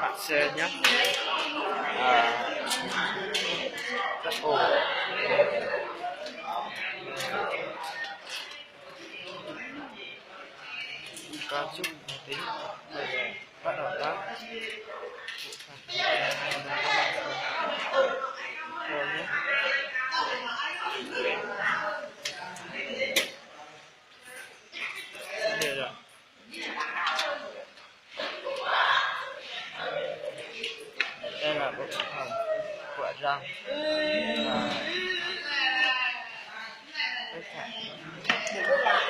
bạn C nhé. Rất ổn. Có chút máy tính. Bây giờ bắt đầu lắm. Rồi nhé. Đây rồi. Đây là bộ phận của răng và tất cả các bạn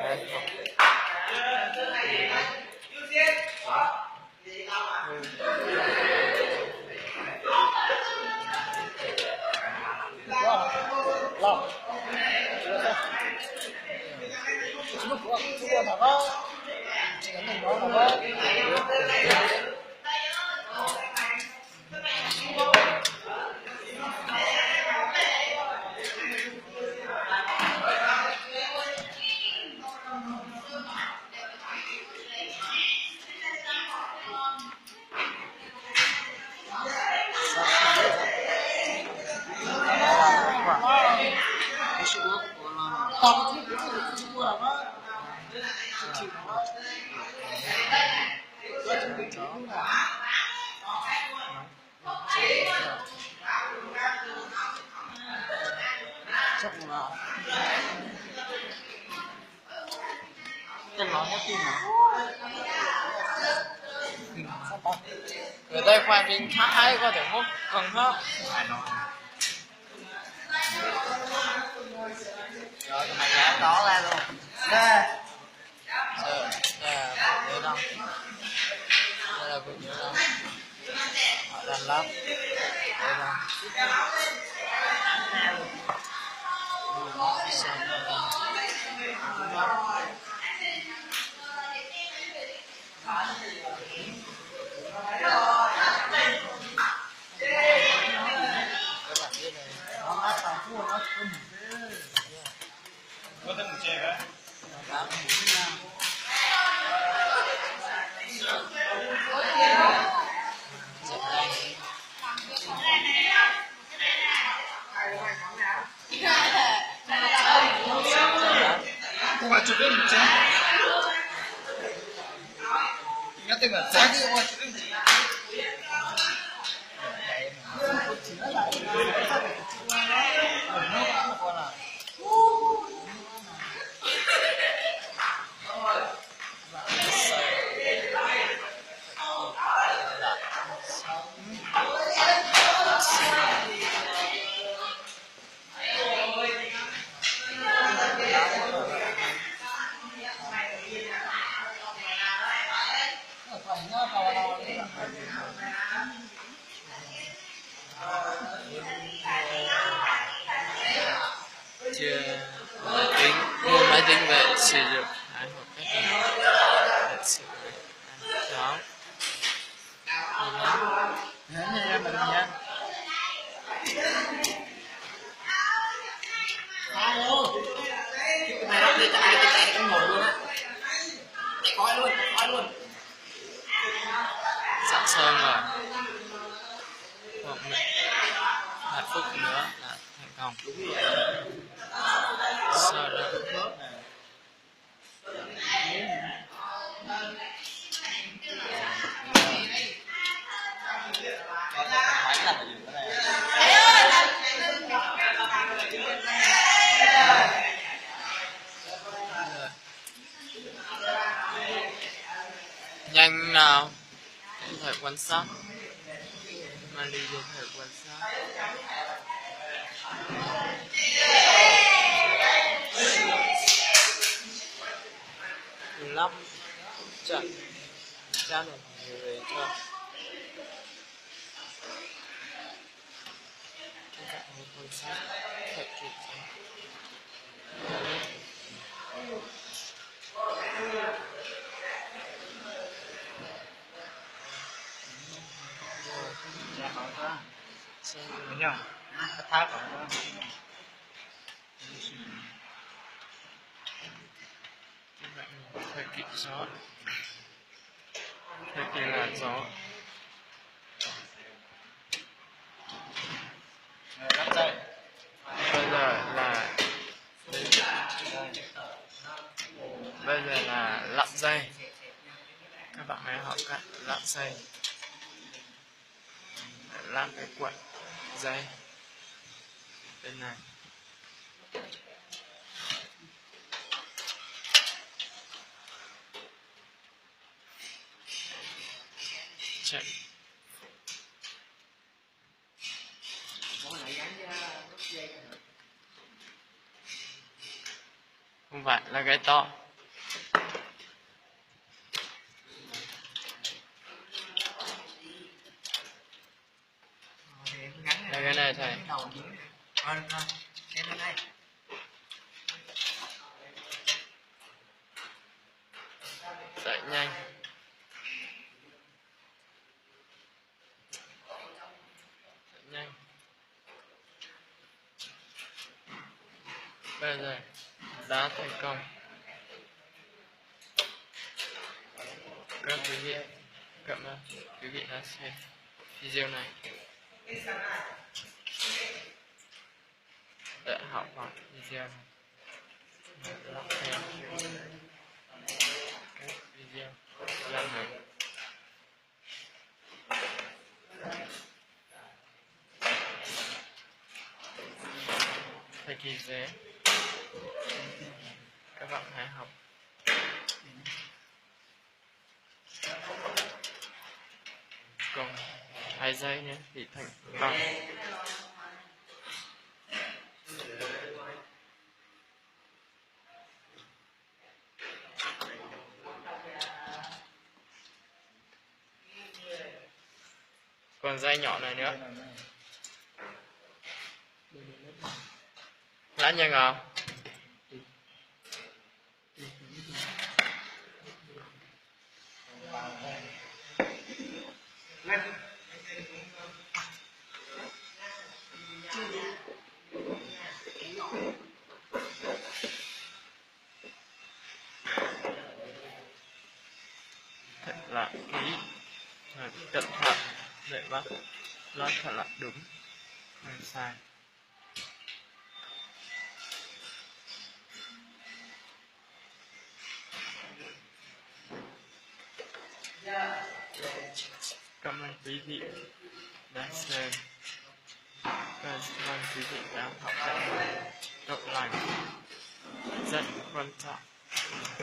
đang học 러. 죽어 나가. 지금 너 나가. Tao 죽어 나가. chắc là cái nó hết tim mà ở đây khoai mình khá hay có thể hút còn không rồi mày nhả đó ra luôn đây là bộ nhớ đông đây là bộ nhớ đông họ đàn lắm đây là nó mát tao thua nó có thích mình chơi hả? Qua chụp cái mình chơi. Nhớ tên là trái đi qua chụp cái mình chơi. chưa mua máy tính về sử dụng một cách lịch sử đó nhớ ra mình nha alo mày đọc đi cho ai cái ngồi luôn á mày coi luôn sẵn sàng rồi một hạnh phúc nữa là thành công sau đó nhanh nào phải quan sát mà đi đến phải quan sát lắm trận cha này nhiều về cho các bạn quan sát thật kỹ thấy chưa? Nó tháp vào đó. Thời kỳ gió, thời kỳ là gió. Lắp dây. Bây giờ là lắp dây. Các bạn hãy học cách lắp dây, lắp cái cuộn dây bên này. Check. Không phải là cái to. Là cái này thầy. Cái này. Đẩy nhanh. Đẩy nhanh. Bây giờ đã thành công. Các quý vị, cảm ơn quý vị đã xem video này. Để học hỏi video này. Lắp thêm các video lần này. Thời kỳ dễ. Các bạn hãy học. Còn 2 giây nữa thì thành công. Còn dây nhỏ này nữa. Lá nhân không? Thật là kỹ, cẩn thận để bác nói thật là đúng, không sai. Cảm ơn quý vị đã xem. Cảm ơn quý vị đã học cách tốt lành rất quan trọng.